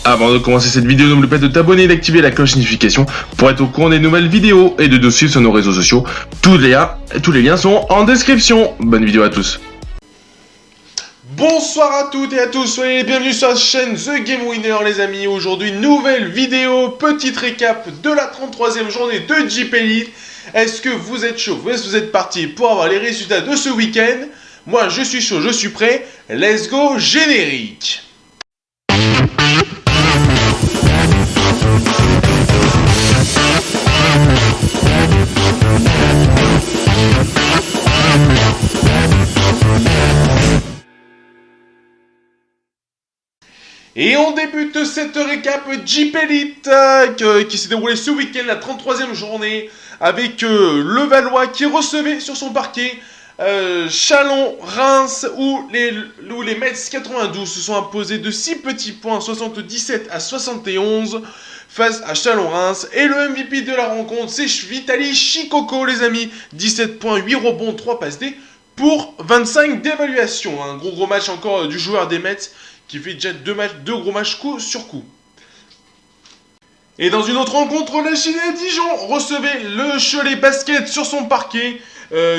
Avant de commencer cette vidéo, n'oublie pas de t'abonner et d'activer la cloche notification pour être au courant des nouvelles vidéos et de nous suivre sur nos réseaux sociaux. Tous les liens sont en description. Bonne vidéo à tous. Bonsoir à toutes et à tous, soyez les bienvenus sur la chaîne The Game Winner les amis. Aujourd'hui, nouvelle vidéo, petite récap de la 33e journée de Jeep Elite. Est-ce que vous êtes chaud? Est-ce que vous êtes parti pour avoir les résultats de ce week-end? Moi je suis chaud, je suis prêt. Let's go, générique. Et on débute cette récap Jeep Elite qui s'est déroulée ce week-end, la 33e journée, avec Levallois qui recevait sur son parquet Chalon-Reims où les Mets 92 se sont imposés de 6 petits points, 77 à 71 face à Chalon-Reims. Et le MVP de la rencontre, c'est Vitali Chikoko les amis, 17 points, 8 rebonds, 3 passes D pour 25 d'évaluation. Un gros match encore du joueur des Mets qui fait déjà deux gros matchs coup sur coup. Et dans une autre rencontre, la Chine et Dijon recevait le Cholet Basket sur son parquet.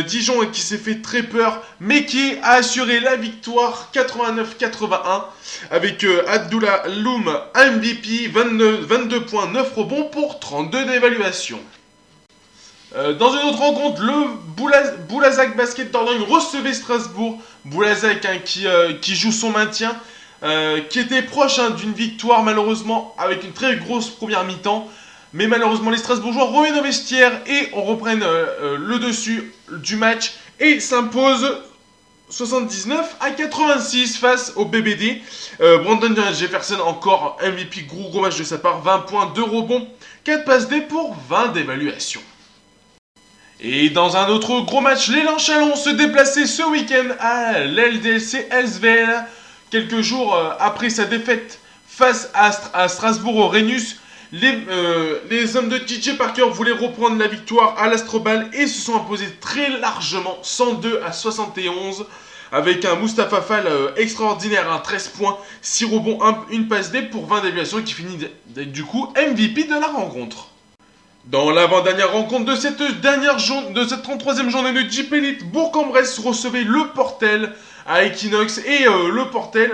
Dijon qui s'est fait très peur, mais qui a assuré la victoire 89-81 avec Abdullah Loum MVP, 22 points, 9 rebonds pour 32 d'évaluation. Dans une autre rencontre, le Boulazac Basket Dordogne recevait Strasbourg. Boulazac qui joue son maintien. Qui était proche d'une victoire malheureusement avec une très grosse première mi-temps. Mais malheureusement les Strasbourgeois reviennent au vestiaire et on reprenne le dessus du match et s'imposent 79 à 86 face au BBD. Brandon Jefferson encore MVP, gros match de sa part, 20 points, 2 rebonds, 4 passes D pour 20 d'évaluation. Et dans un autre gros match, l'élan Chalon se déplaçait ce week-end à l'LDLC SVL. Quelques jours après sa défaite face à Strasbourg au Rhenus, les hommes de DJ Parker voulaient reprendre la victoire à l'Astrobal et se sont imposés très largement 102 à 71 avec un Mustapha Fall extraordinaire, 13 points, 6 rebonds, une passe D pour 20 d'évaluation qui finit du coup MVP de la rencontre. Dans l'avant-dernière rencontre de cette 33e journée de Jeep Elite, Bourg-en-Bresse recevait le Portel à Equinox et le Portel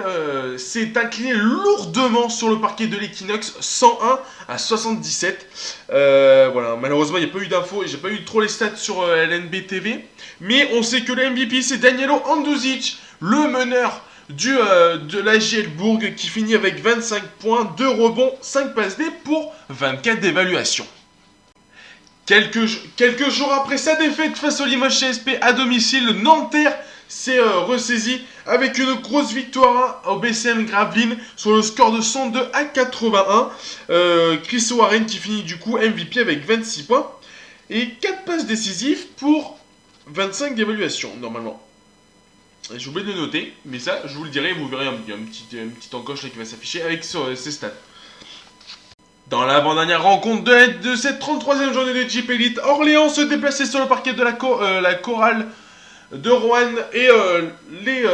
s'est incliné lourdement sur le parquet de l'Equinox, 101 à 77. Voilà, malheureusement il n'y a pas eu d'infos et j'ai pas eu trop les stats sur LNB TV, mais on sait que le MVP c'est Danielo Anduzic, le meneur de la JL Bourg qui finit avec 25 points, 2 rebonds, 5 passes D pour 24 d'évaluation. Quelques jours après sa défaite face au Limoges CSP à domicile, le Nanterre s'est ressaisi avec une grosse victoire au BCM Gravelines sur le score de 102 à 81. Chris Warren qui finit du coup MVP avec 26 points et 4 passes décisives pour 25 d'évaluation normalement. J'ai oublié de le noter, mais ça je vous le dirai, vous verrez un petit encoche là qui va s'afficher avec ses stats. Dans l'avant-dernière rencontre de cette 33e journée de Jeep Elite, Orléans se déplaçait sur le parquet de la chorale de Rouen et les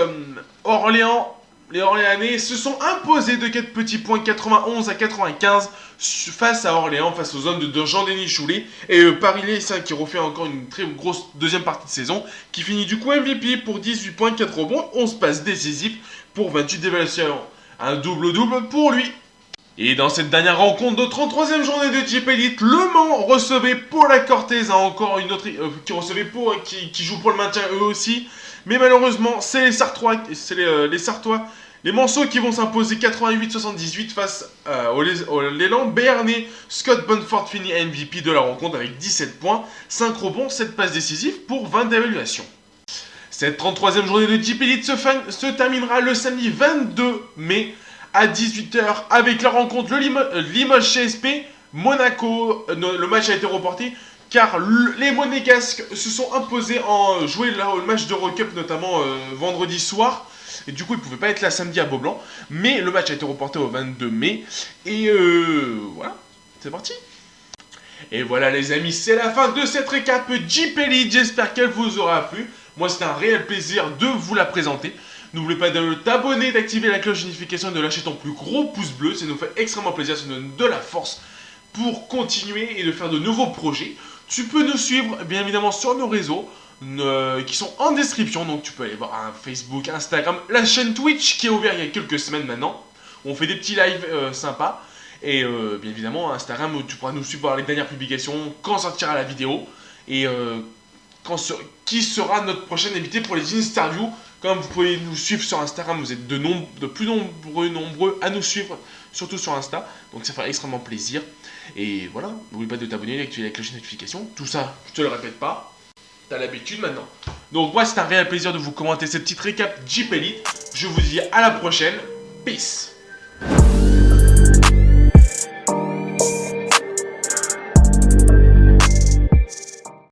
Orléanais se sont imposés de 4 petits points, 91 à 95 face à Orléans, face aux zones de Jean-Denis Choulet et Paris-Lay qui refait encore une très grosse deuxième partie de saison qui finit du coup MVP pour 18 points, 4 rebonds, 11 passes décisives pour 28 d'évaluation. Un double-double pour lui. Et dans cette dernière rencontre de 33e journée de Jeep Elite, Le Mans recevait Paul Cortez, encore une autre qui recevait Pau, qui joue pour le maintien eux aussi. Mais malheureusement, c'est les Sartois, les Manceaux qui vont s'imposer 88-78 face à l'élan béarnais. Scott Bonfort finit MVP de la rencontre avec 17 points, 5 rebonds, 7 passes décisives pour 20 d'évaluation. Cette 33e journée de Jeep Elite se terminera le samedi 22 mai. À 18h avec la rencontre Limoges CSP, Monaco. Le match a été reporté car les Monégasques se sont imposés en jouant le match d'Eurocup notamment vendredi soir. Et du coup ils ne pouvaient pas être là samedi à Beaublanc. Mais le match a été reporté au 22 mai. Et voilà, c'est parti. Et voilà les amis, c'est la fin de cette récap Jeep Elite. J'espère qu'elle vous aura plu. Moi c'était un réel plaisir de vous la présenter. N'oublie pas de t'abonner, d'activer la cloche de notification et de lâcher ton plus gros pouce bleu. Ça nous fait extrêmement plaisir, ça nous donne de la force pour continuer et de faire de nouveaux projets. Tu peux nous suivre bien évidemment sur nos réseaux qui sont en description. Donc tu peux aller voir un Facebook, Instagram, la chaîne Twitch qui est ouverte il y a quelques semaines maintenant. On fait des petits lives sympas. Et bien évidemment Instagram où tu pourras nous suivre voir les dernières publications, quand sortira la vidéo. Et qui sera notre prochain invité pour les interviews. Comme vous pouvez nous suivre sur Instagram, vous êtes de plus nombreux à nous suivre, surtout sur Insta. Donc ça fera extrêmement plaisir. Et voilà, n'oublie pas de t'abonner, d'activer la cloche de notification. Tout ça, je te le répète pas. T'as l'habitude maintenant. Donc moi, c'est un réel plaisir de vous commenter cette petite récap Jeep Elite. Je vous dis à la prochaine. Peace.